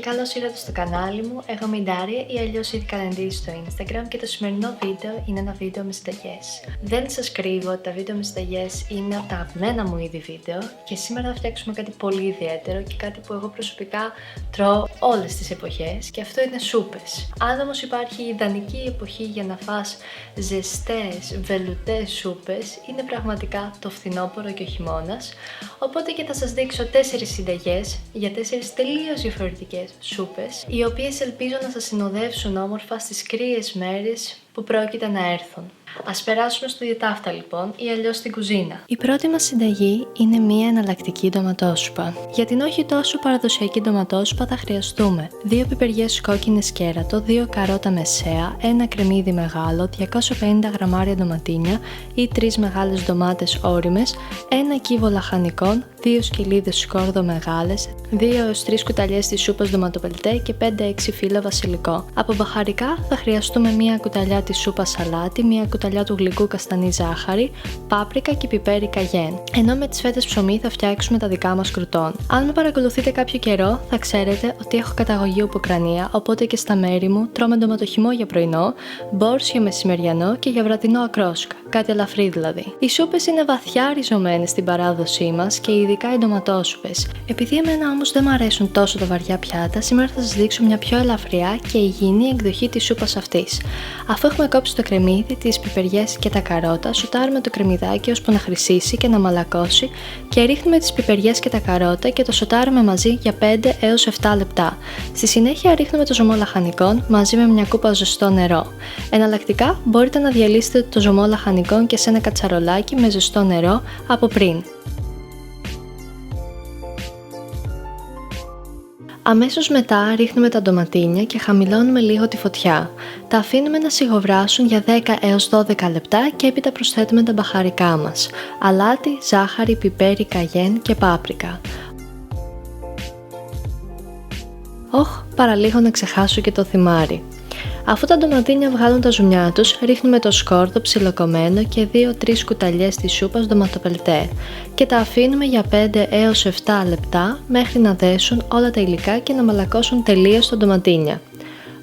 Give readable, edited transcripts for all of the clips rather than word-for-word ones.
καλώς ήρθατε στο κανάλι μου. Εγώ είμαι η Ντάρια ή αλλιώς η Καλεντή στο Instagram και το σημερινό βίντεο είναι ένα βίντεο με συνταγές. Δεν σας κρύβω ότι τα βίντεο με συνταγές είναι από τα αγαπημένα μου είδη βίντεο και σήμερα θα φτιάξουμε κάτι πολύ ιδιαίτερο και κάτι που εγώ προσωπικά τρώω όλες τις εποχές και αυτό είναι σούπες. Αν όμως υπάρχει ιδανική εποχή για να φας ζεστές, βελουτές σούπες, είναι πραγματικά το φθινόπωρο και ο χειμώνας. Οπότε και θα σας δείξω 4 συνταγές για 4 τελείως διαφορετικές σούπες, οι οποίες ελπίζω να σας συνοδεύσουν όμορφα στις κρύες μέρες που πρόκειται να έρθουν. Ας περάσουμε στο διατάφτα λοιπόν ή αλλιώς στην κουζίνα. Η πρώτη μας συνταγή είναι μία εναλλακτική ντοματόσουπα. Για την όχι τόσο παραδοσιακή ντοματόσουπα θα χρειαστούμε 2 πιπεριές κόκκινες κέρατο, 2 καρότα μεσαία, 1 κρεμμύδι μεγάλο, 250 γραμμάρια ντοματίνια ή 3 μεγάλες ντομάτες ώριμες, 1 κύβο λαχανικών, 2 σκυλίδες σκόρδο μεγάλες, 2-3 κουταλιές της σούπας ντοματοπελτέ και 5-6 φύλλα βασιλικό. Από μπαχαρικά θα χρειαστούμε μία κουταλιά της σούπας σαλάτι, μία κουταλιά του γλυκού καστανή ζάχαρη, πάπρικα και πιπέρι καγέν. Ενώ με τις φέτες ψωμί θα φτιάξουμε τα δικά μας κρουτόν. Αν με παρακολουθείτε κάποιο καιρό, θα ξέρετε ότι έχω καταγωγή από Ουκρανία, οπότε και στα μέρη μου τρώμε ντοματοχυμό για πρωινό, μπόρς για μεσημεριανό και για βραδινό ακρόσκα. Κάτι ελαφρύ δηλαδή. Οι σούπες είναι βαθιά ριζωμένες στην παράδοσή μας και ειδικά οι ντοματόσουπες. Επειδή εμένα όμως δεν μου αρέσουν τόσο τα βαριά πιάτα, σήμερα θα σας δείξω μια πιο ελαφριά και υγιεινή εκδοχή της σούπας αυτής. Αφού έχουμε κόψει το κρεμμύδι, τις πιπεριές και τα καρότα, σουτάρουμε το κρεμμυδάκι ώσπου να χρυσίσει και να μαλακώσει και ρίχνουμε τις πιπεριές και τα καρότα και το σουτάρουμε μαζί για 5 έως 7 λεπτά. Στη συνέχεια ρίχνουμε το ζωμό λαχανικών μαζί με μια κούπα ζεστό νερό. Εναλλακτικά μπορείτε να διαλύσετε το ζωμό λαχανικών και σε ένα κατσαρολάκι με ζεστό νερό από πριν. Αμέσως μετά ρίχνουμε τα ντοματίνια και χαμηλώνουμε λίγο τη φωτιά. Τα αφήνουμε να σιγοβράσουν για 10 έως 12 λεπτά και έπειτα προσθέτουμε τα μπαχαρικά μας. Αλάτι, ζάχαρη, πιπέρι, καγέν και πάπρικα. Παραλίγο να ξεχάσω και το θυμάρι. Αφού τα ντοματίνια βγάλουν τα ζουμιά τους, ρίχνουμε το σκόρδο ψιλοκομμένο και 2-3 κουταλιές της σούπας ντοματοπελτέ και τα αφήνουμε για 5 έως 7 λεπτά μέχρι να δέσουν όλα τα υλικά και να μαλακώσουν τελείως τα ντοματίνια.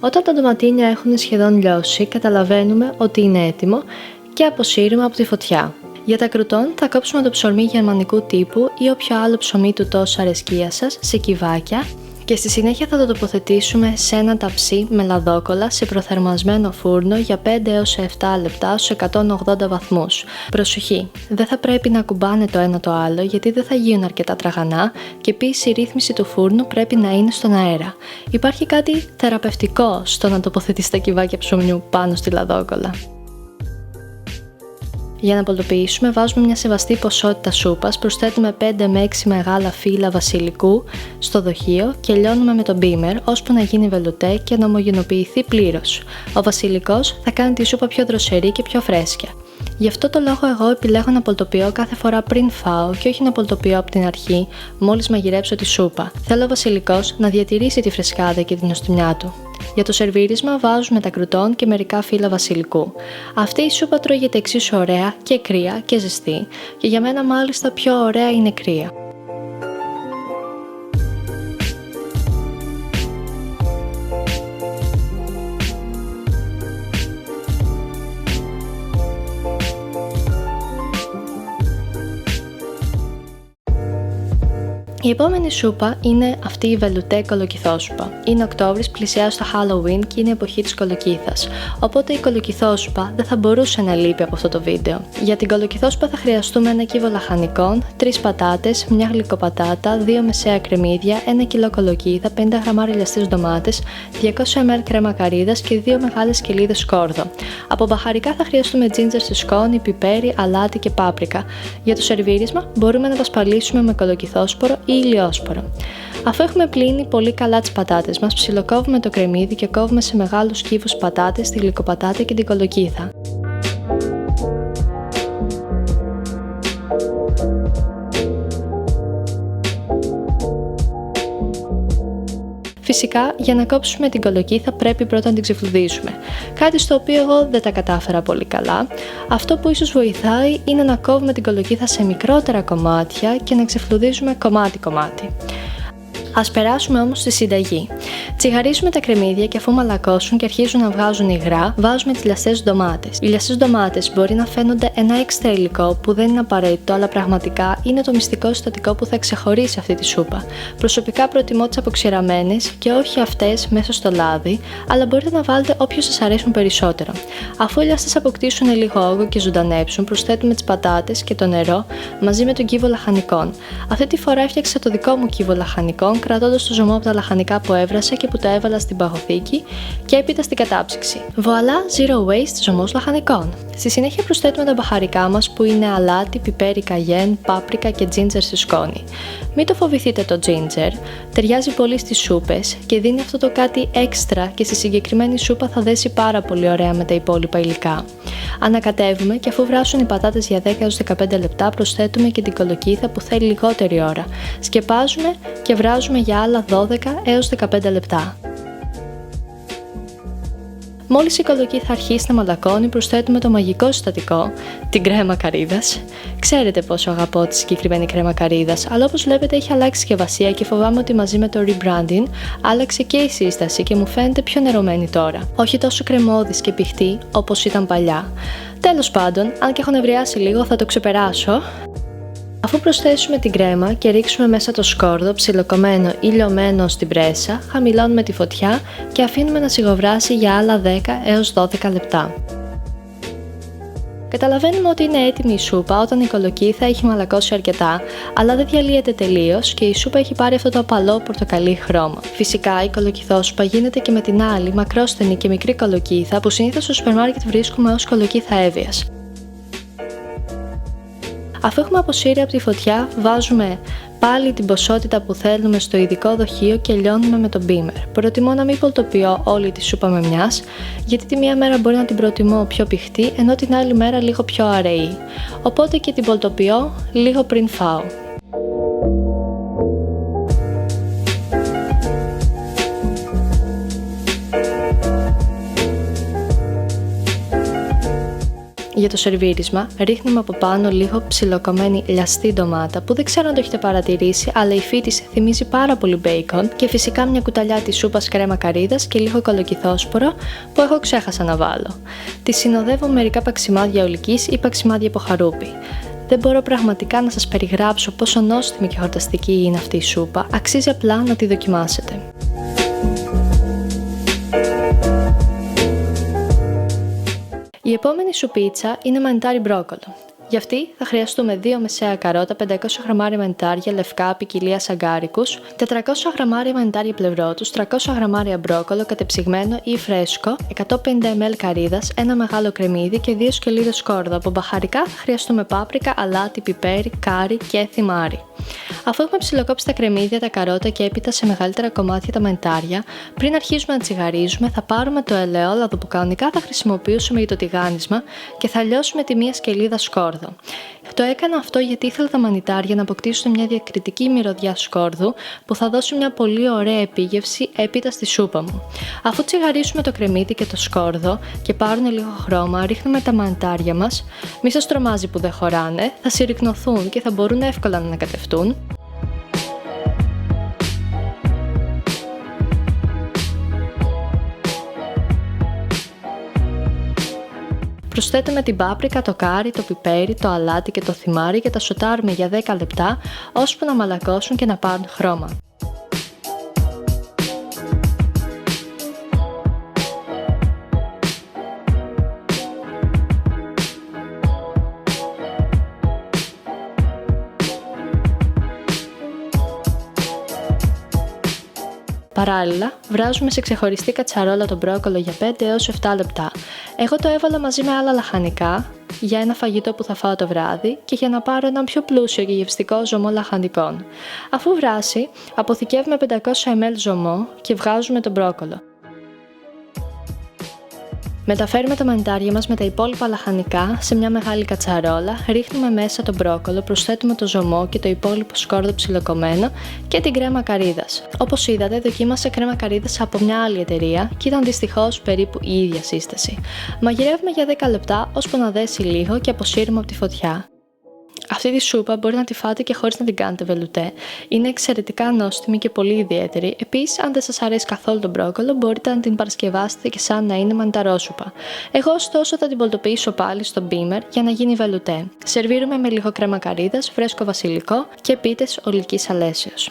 Όταν τα ντοματίνια έχουν σχεδόν λιώσει, καταλαβαίνουμε ότι είναι έτοιμο και αποσύρουμε από τη φωτιά. Για τα κρουτόν θα κόψουμε το ψωμί γερμανικού τύπου ή όποιο άλλο ψωμί του τόσο αρεσκία σας σε κυβάκια και στη συνέχεια θα το τοποθετήσουμε σε ένα ταψί με λαδόκολλα σε προθερμασμένο φούρνο για 5 έως 7 λεπτά στους 180 βαθμούς. Προσοχή, δεν θα πρέπει να κουμπάνε το ένα το άλλο γιατί δεν θα γίνουν αρκετά τραγανά και επίσης η ρύθμιση του φούρνου πρέπει να είναι στον αέρα. Υπάρχει κάτι θεραπευτικό στο να τοποθετείς τα κυβάκια ψωμιού πάνω στη λαδόκολλα. Για να πολτοποιήσουμε βάζουμε μια σεβαστή ποσότητα σούπας, προσθέτουμε 5 με 6 μεγάλα φύλλα βασιλικού στο δοχείο και λιώνουμε με το μπίμερ ώσπου να γίνει βελουτέ και να ομογενοποιηθεί πλήρως. Ο βασιλικός θα κάνει τη σούπα πιο δροσερή και πιο φρέσκια. Γι' αυτό το λόγο εγώ επιλέγω να πολτοποιώ κάθε φορά πριν φάω και όχι να πολτοποιώ από την αρχή μόλις μαγειρέψω τη σούπα. Θέλω ο βασιλικός να διατηρήσει τη φρεσκάδα και την νοστιμιά του. Για το σερβίρισμα βάζουμε τα κρουτόν και μερικά φύλλα βασιλικού. Αυτή η σούπα τρώγεται εξίσου ωραία και κρύα και ζεστή και για μένα μάλιστα πιο ωραία είναι κρύα. Η επόμενη σούπα είναι αυτή η βελουτέ κολοκυθόσουπα. Είναι Οκτώβρης, πλησιάζει στο Halloween και είναι η εποχή της κολοκύθας. Οπότε η κολοκυθόσουπα δεν θα μπορούσε να λείπει από αυτό το βίντεο. Για την κολοκυθόσουπα θα χρειαστούμε 1 κύβο λαχανικών, 3 πατάτες, 1 γλυκοπατάτα, 2 μεσαία κρεμμύδια, 1 κιλό κολοκύθα, 50 γραμμάρια λιαστές ντομάτες, 200 ml κρέμα καρύδας και 2 μεγάλες σκυλίδες σκόρδο. Από μπαχαρικά θα χρειαστούμε τζίντζερ σε σκόνη, πιπέρι, αλάτι και πάπρικα. Για το σερβίρισμα μπορούμε να πασπαλίσουμε με κολοκυθόσπορο ή ηλιόσπορο. Αφού έχουμε πλύνει πολύ καλά τις πατάτες μας, ψιλοκόβουμε το κρεμμύδι και κόβουμε σε μεγάλους κύβους πατάτες, τη γλυκοπατάτα και την κολοκύθα. Φυσικά, για να κόψουμε την κολοκύθα πρέπει πρώτα να την ξεφλουδίσουμε. Κάτι στο οποίο εγώ δεν τα κατάφερα πολύ καλά. Αυτό που ίσως βοηθάει είναι να κόβουμε την κολοκύθα σε μικρότερα κομμάτια και να ξεφλουδίζουμε κομμάτι-κομμάτι. Ας περάσουμε όμως στη συνταγή. Τσιγαρίζουμε τα κρεμμύδια και αφού μαλακώσουν και αρχίζουν να βγάζουν υγρά, βάζουμε τις λιαστές ντομάτες. Οι λιαστές ντομάτες μπορεί να φαίνονται ένα έξτρα υλικό που δεν είναι απαραίτητο, αλλά πραγματικά είναι το μυστικό συστατικό που θα ξεχωρίσει αυτή τη σούπα. Προσωπικά προτιμώ τις αποξηραμένες και όχι αυτές μέσα στο λάδι, αλλά μπορείτε να βάλετε όποιους σας αρέσουν περισσότερο. Αφού οι λιαστές αποκτήσουν λίγο όγκο και ζωντανέψουν, προσθέτουμε τις πατάτες και το νερό μαζί με τον κύβο λαχανικών. Αυτή τη φορά έφτιαξα το δικό μου κύβο λαχανικών, κρατώντας το ζωμό από τα λαχανικά που έβρασα και που τα έβαλα στην παγωθήκη και έπειτα στην κατάψυξη. Voilà, zero waste ζωμός λαχανικών. Στη συνέχεια προσθέτουμε τα μπαχαρικά μας που είναι αλάτι, πιπέρι καγέν, πάπρικα και τζίντζερ σε σκόνη. Μην το φοβηθείτε το τζίντζερ, ταιριάζει πολύ στις σούπες και δίνει αυτό το κάτι έξτρα και στη συγκεκριμένη σούπα θα δέσει πάρα πολύ ωραία με τα υπόλοιπα υλικά. Ανακατεύουμε και αφού βράσουν οι πατάτες για 10 έως 15 λεπτά προσθέτουμε και την κολοκύθα που θέλει λιγότερη ώρα. Σκεπάζουμε και βράζουμε για άλλα 12 έως 15 λεπτά. Μόλις η κολοκύθα αρχίσει να μαλακώνει, προσθέτουμε το μαγικό συστατικό, την κρέμα καρύδας. Ξέρετε πόσο αγαπώ τη συγκεκριμένη κρέμα καρύδας, αλλά όπως βλέπετε έχει αλλάξει συσκευασία και φοβάμαι ότι μαζί με το rebranding άλλαξε και η σύσταση και μου φαίνεται πιο νερωμένη τώρα. Όχι τόσο κρεμώδης και πηχτή όπως ήταν παλιά. Τέλος πάντων, αν και έχω νευριάσει λίγο, θα το ξεπεράσω. Αφού προσθέσουμε την κρέμα και ρίξουμε μέσα το σκόρδο ψιλοκομμένο ή λιωμένο στην πρέσα, χαμηλώνουμε τη φωτιά και αφήνουμε να σιγοβράσει για άλλα 10 έως 12 λεπτά. Καταλαβαίνουμε ότι είναι έτοιμη η σούπα όταν η κολοκύθα έχει μαλακώσει αρκετά, αλλά δεν διαλύεται τελείως και η σούπα έχει πάρει αυτό το απαλό πορτοκαλί χρώμα. Φυσικά, η κολοκυθόσουπα γίνεται και με την άλλη μακρόστενη και μικρή κολοκύθα που συνήθως στο σούπερ μάρκετ βρίσκουμε ως κολοκύθα έβειας. Αφού έχουμε αποσύρει από τη φωτιά, βάζουμε πάλι την ποσότητα που θέλουμε στο ειδικό δοχείο και λιώνουμε με το μπίμερ. Προτιμώ να μην πολτοποιώ όλη τη σούπα με μιας, γιατί τη μία μέρα μπορεί να την προτιμώ πιο πηχτή, ενώ την άλλη μέρα λίγο πιο αραιή. Οπότε και την πολτοποιώ λίγο πριν φάω. Για το σερβίρισμα, ρίχνουμε από πάνω λίγο ψιλοκομμένη λιαστή ντομάτα που δεν ξέρω αν το έχετε παρατηρήσει, αλλά η υφή της θυμίζει πάρα πολύ μπέικον και φυσικά μια κουταλιά της σούπας κρέμα καρύδας και λίγο κολοκυθόσπορο που έχω ξέχασα να βάλω. Τη συνοδεύω με μερικά παξιμάδια ολικής ή παξιμάδια από χαρούπι. Δεν μπορώ πραγματικά να σας περιγράψω πόσο νόστιμη και χορταστική είναι αυτή η σούπα, αξίζει απλά να τη δοκιμάσετε. Η επόμενη σουπίτσα είναι μανιτάρι μπρόκολο. Γι' αυτή θα χρειαστούμε 2 μεσαία καρότα, 500 γραμμάρια μανιτάρια λευκά ποικιλίας αγκάρικους, 400 γραμμάρια μανιτάρια πλευρότους, 300 γραμμάρια μπρόκολο κατεψυγμένο ή φρέσκο, 150 ml καρύδας, ένα μεγάλο κρεμμύδι και 2 σκελίδες σκόρδο. Από μπαχαρικά θα χρειαστούμε πάπρικα, αλάτι, πιπέρι, κάρι και θυμάρι. Αφού έχουμε ψιλοκόψει τα κρεμμύδια, τα καρότα και έπειτα σε μεγαλύτερα κομμάτια τα μανιτάρια, πριν αρχίσουμε να τσιγαρίζουμε, θα πάρουμε το ελαιόλαδο που κανονικά θα χρησιμοποιήσουμε για το τηγάνισμα και θα λιώσουμε τη μία σκελίδα σκόρδο. Το έκανα αυτό γιατί ήθελα τα μανιτάρια να αποκτήσουν μια διακριτική μυρωδιά σκόρδου που θα δώσει μια πολύ ωραία επίγευση έπειτα στη σούπα μου. Αφού τσιγαρίσουμε το κρεμμύδι και το σκόρδο και πάρουν λίγο χρώμα, ρίχνουμε τα μανιτάρια μας. Μη σας τρομάζει που δεν χωράνε, θα συρρικνωθούν και θα μπορούν εύκολα να ανακατευτούν. Προσθέτουμε την πάπρικα, το κάρι, το πιπέρι, το αλάτι και το θυμάρι και τα σοτάρουμε για 10 λεπτά ώσπου να μαλακώσουν και να πάρουν χρώμα. Παράλληλα, βράζουμε σε ξεχωριστή κατσαρόλα το μπρόκολο για 5 έως 7 λεπτά. Εγώ το έβαλα μαζί με άλλα λαχανικά για ένα φαγητό που θα φάω το βράδυ και για να πάρω έναν πιο πλούσιο και γευστικό ζωμό λαχανικών. Αφού βράσει, αποθηκεύουμε 500 ml ζωμό και βγάζουμε το μπρόκολο. Μεταφέρουμε τα μανιτάρια μας με τα υπόλοιπα λαχανικά σε μια μεγάλη κατσαρόλα, ρίχνουμε μέσα το μπρόκολο, προσθέτουμε το ζωμό και το υπόλοιπο σκόρδο ψιλοκομμένο και την κρέμα καρύδας. Όπως είδατε, δοκίμασα κρέμα καρύδας από μια άλλη εταιρεία και ήταν δυστυχώς περίπου η ίδια σύσταση. Μαγειρεύουμε για 10 λεπτά ώσπου να δέσει λίγο και αποσύρουμε από τη φωτιά. Αυτή τη σούπα μπορεί να τη φάτε και χωρίς να την κάνετε βελουτέ. Είναι εξαιρετικά νόστιμη και πολύ ιδιαίτερη. Επίσης, αν δεν σας αρέσει καθόλου το μπρόκολο, μπορείτε να την παρασκευάσετε και σαν να είναι μανιταρόσουπα. Εγώ ωστόσο θα την πολτοποιήσω πάλι στο μπίμερ για να γίνει βελουτέ. Σερβίρουμε με λίγο κρέμα καρύδας, φρέσκο βασιλικό και πίτες ολικής αλέσεως.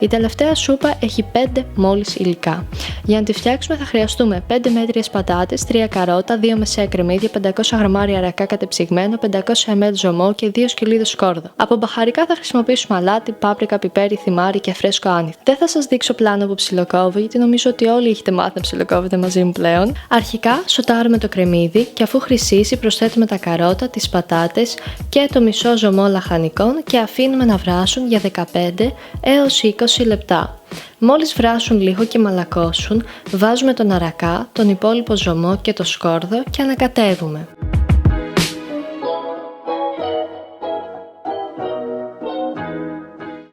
Η τελευταία σούπα έχει 5 μόλις υλικά. Για να τη φτιάξουμε θα χρειαστούμε 5 μέτριες πατάτες, 3 καρότα, 2 μεσαία κρεμμύδια, 500 γραμμάρια αρακά κατεψυγμένο, 500 ml ζωμό και 2 σκυλίδες σκόρδο. Από μπαχαρικά θα χρησιμοποιήσουμε αλάτι, πάπρικα, πιπέρι, θυμάρι και φρέσκο άνηθο. Δεν θα σας δείξω πλάνο που ψιλοκόβω, γιατί νομίζω ότι όλοι έχετε μάθει να ψιλοκόβετε μαζί μου πλέον. Αρχικά σοτάρουμε το κρεμμύδι και αφού χρυσίσει προσθέτουμε τα καρότα, τις πατάτες και το μισό ζωμό λαχανικών και αφήνουμε να βράσουν για 15 έως 20 λεπτά. Μόλις βράσουν λίγο και μαλακώσουν, βάζουμε τον αρακά, τον υπόλοιπο ζωμό και το σκόρδο και ανακατεύουμε.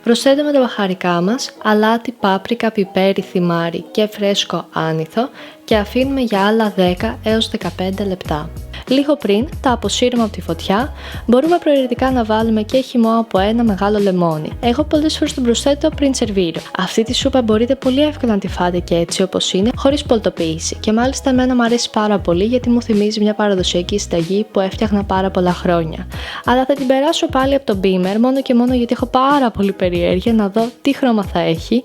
Προσθέτουμε τα μπαχαρικά μας, αλάτι, πάπρικα, πιπέρι, θυμάρι και φρέσκο άνηθο και αφήνουμε για άλλα 10 έως 15 λεπτά. Λίγο πριν τα αποσύρουμε από τη φωτιά, μπορούμε προαιρετικά να βάλουμε και χυμό από ένα μεγάλο λεμόνι. Εγώ πολλές φορές τον προσθέτω πριν σερβίρω. Αυτή τη σούπα μπορείτε πολύ εύκολα να τη φάτε και έτσι όπως είναι, χωρίς πολτοποίηση. Και μάλιστα εμένα μου αρέσει πάρα πολύ γιατί μου θυμίζει μια παραδοσιακή συνταγή που έφτιαχνα πάρα πολλά χρόνια. Αλλά θα την περάσω πάλι από το μπίμερ μόνο και μόνο γιατί έχω πάρα πολύ περιέργεια να δω τι χρώμα θα έχει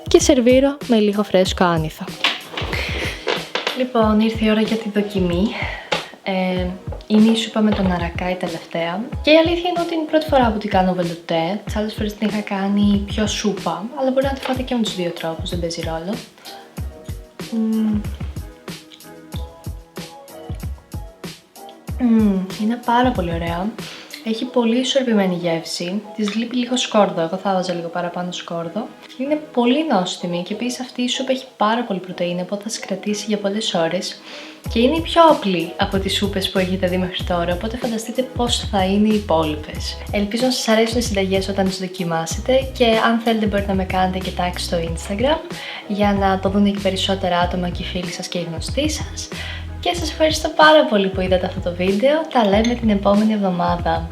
και σερβίρω με λίγο φρέσκο άνηθο. Λοιπόν, ήρθε η ώρα για τη δοκιμή. Είναι η σούπα με τον αρακά η τελευταία. Και η αλήθεια είναι ότι είναι η πρώτη φορά που την κάνω βελουτέ. Τις άλλες φορές την είχα κάνει πιο σούπα, αλλά μπορεί να τη φάτε και με τους δύο τρόπους, δεν παίζει ρόλο. Είναι πάρα πολύ ωραία. Έχει πολύ ισορροπημένη γεύση. Της λείπει λίγο σκόρδο. Εγώ θα βάζα λίγο παραπάνω σκόρδο. Είναι πολύ νόστιμη και επίσης αυτή η σούπα έχει πάρα πολύ πρωτεΐνη, οπότε θα σας κρατήσει για πολλές ώρες. Και είναι η πιο απλή από τις σούπες που έχετε δει μέχρι τώρα, οπότε φανταστείτε πώς θα είναι οι υπόλοιπες. Ελπίζω να σας αρέσουν οι συνταγές όταν τις δοκιμάσετε και αν θέλετε μπορείτε να με κάνετε και tag στο Instagram για να το δουν και περισσότερα άτομα και οι φίλοι σας και οι γνωστοί σας. Και σας ευχαριστώ πάρα πολύ που είδατε αυτό το βίντεο. Τα λέμε την επόμενη εβδομάδα.